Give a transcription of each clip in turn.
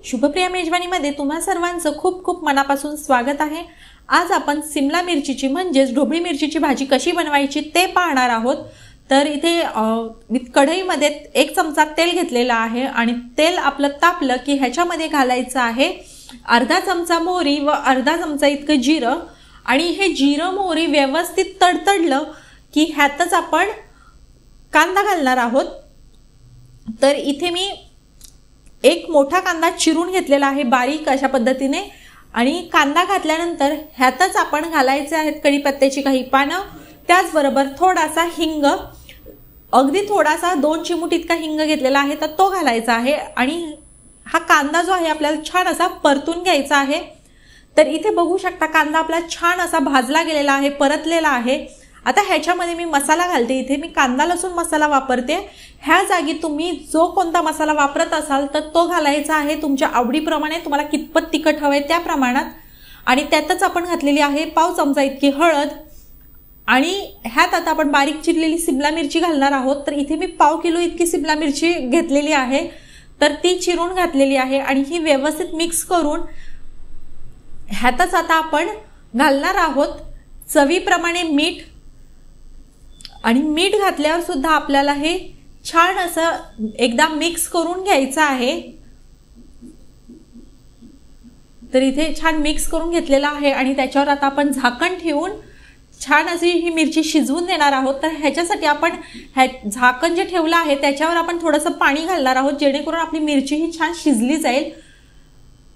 शुभप्रिया मेजवानीमध्ये तुम्हा सर्वांचं खूप खूप मनापासून स्वागत आहे। आज आपण सिमला मिरचीची म्हणजेच ढोबळी मिरचीची भाजी कशी बनवायची ते पाहणार आहोत। तर इथे मी कढईमध्ये 1 चमचा तेल घेतलेला आहे आणि तेल आपलं तापलं की ह्याच्यामध्ये घालायचं आहे अर्धा चमचा मोहरी व अर्धा चमचा इतकं जिरं आणि हे जिरं मोहरी व्यवस्थित तडतडलं की ह्यातच आपण कांदा घालणार आहोत। तर इथे मी एक मोठा कांदा चिरून घेतलेला आहे बारीक अशा पद्धतीने आणि कांदा घातल्यानंतर ह्यातच आपण घालायचे आहेत कढीपत्त्याची काही पानं, त्याचबरोबर थोडासा हिंग, अगदी थोडासा 2 चिमूट इतका हिंग घेतलेला आहे तर तो घालायचा आहे आणि हा कांदा जो आहे आपल्याला छान असा परतून घ्यायचा आहे। तर इथे बघू शकता कांदा आपला छान असा भाजला गेलेला आहे, परतलेला आहे। आता ह्याच्यामध्ये मी मसाला घालते। इथे मी कांदा लसूण मसाला वापरते। ह्या जागी तुम्ही जो कोणता मसाला वापरत असाल तर तो घालायचा आहे तुमच्या आवडीप्रमाणे, तुम्हाला कितपत तिखट हवे त्या प्रमाणात। आणि त्यातच आपण घातलेली आहे पाव चमचा इतकी हळद आणि ह्यात आता आपण बारीक चिरलेली सिमला मिरची घालणार आहोत। तर इथे मी पाव किलो इतकी सिमला मिरची घेतलेली आहे तर ती चिरून घातलेली आहे आणि ही व्यवस्थित मिक्स करून ह्यातच आता आपण घालणार आहोत चवीप्रमाणे मीठ। आणि मीठ घातल्यावर सुद्धा आपल्याला हे छान असं एकदा मिक्स करून घ्यायचं आहे। तर इथे छान मिक्स करून घेतलेला आहे आणि त्याच्यावर आता आपण झाकण ठेवून छान अशी ही मिरची शिजवून देणार आहोत। तर ह्याच्यासाठी आपण झाकण जे ठेवलं आहे त्याच्यावर आपण थोडंसं पाणी घालणार आहोत जेणेकरून आपली मिरची ही छान शिजली जाईल।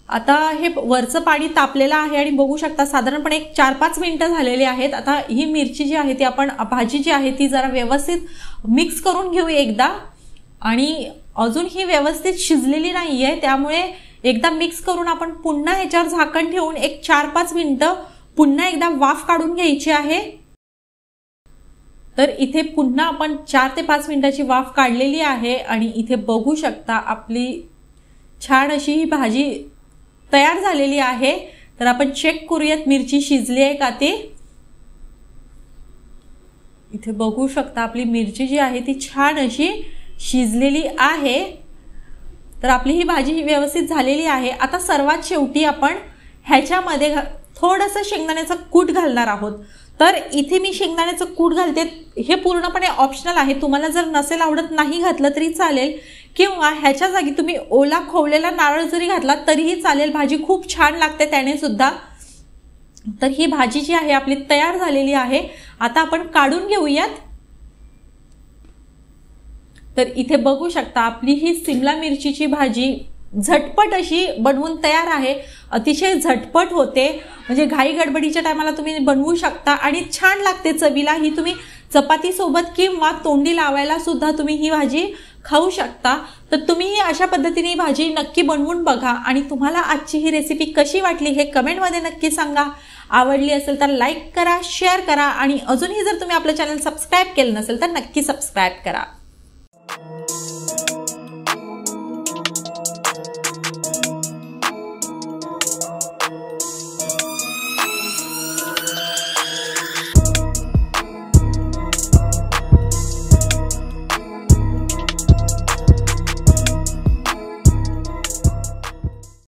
आता हे वरचं पाणी तापलेलं आहे आणि बघू शकता साधारणपणे 4-5 मिनिटं झालेली आहेत। आता ही मिरची जी आहे ती आपण भाजी जी आहे ती जरा व्यवस्थित मिक्स करून घेऊ एकदा आणि अजून ही व्यवस्थित शिजलेली नाहीये त्यामुळे एकदा मिक्स करून आपण पुन्हा ह्याच्यावर झाकण ठेवून 4-5 मिनिटं पुन्हा एकदा वाफ काढून घ्यायची आहे। तर इथे पुन्हा आपण 4 ते 5 मिनिटाची वाफ काढलेली आहे आणि इथे बघू शकता आपली छान अशी ही भाजी तयार झालेली आहे। तर आपण चेक करूयात मिरची शिजली आहे का ते। इथे बघू शकता आपली मिरची जी आहे ती छान अशी शिजलेली आहे। तर आपली ही भाजी व्यवस्थित झालेली आहे। आता सर्वात शेवटी आपण ह्याच्यामध्ये थोडंसं शेंगदाण्याचं कूट घालणार आहोत। तर इथे मी शेंगदाण्याचं कूट घालते, हे पूर्णपणे ऑप्शनल आहे, तुम्हाला जर नसेल आवडत नाही घातलं तरी चालेल किंवा ह्याच्या जागी तुम्ही ओला खोवलेला नारळ जरी घातला तरीही चालेल, भाजी खूप छान लागते त्याने सुद्धा। तर ही भाजी जी आहे आपली तयार झालेली आहे। आता आपण काढून घेऊयात। तर इथे बघू शकता आपली ही सिमला मिरचीची भाजी झटपट अशी बनवून तयार आहे। अतिशय झटपट होते, म्हणजे घाई गडबडीच्या टायमाला तुम्ही बनवू शकता आणि छान लागते चवीला। ही तुम्ही चपाती सोबत किंवा तोंडी लावायला सुद्धा तुम्ही ही भाजी खाऊ शकता। तर तुम्ही ही अशा पद्धतीने भाजी नक्की बनवून बघा आणि तुम्हाला आजची ही रेसिपी कशी वाटली हे कमेंटमध्ये नक्की सांगा। आवडली असेल तर लाईक करा, शेअर करा आणि अजूनही जर तुम्ही आपलं चॅनल सबस्क्राईब केलं नसेल तर नक्की सबस्क्राईब करा।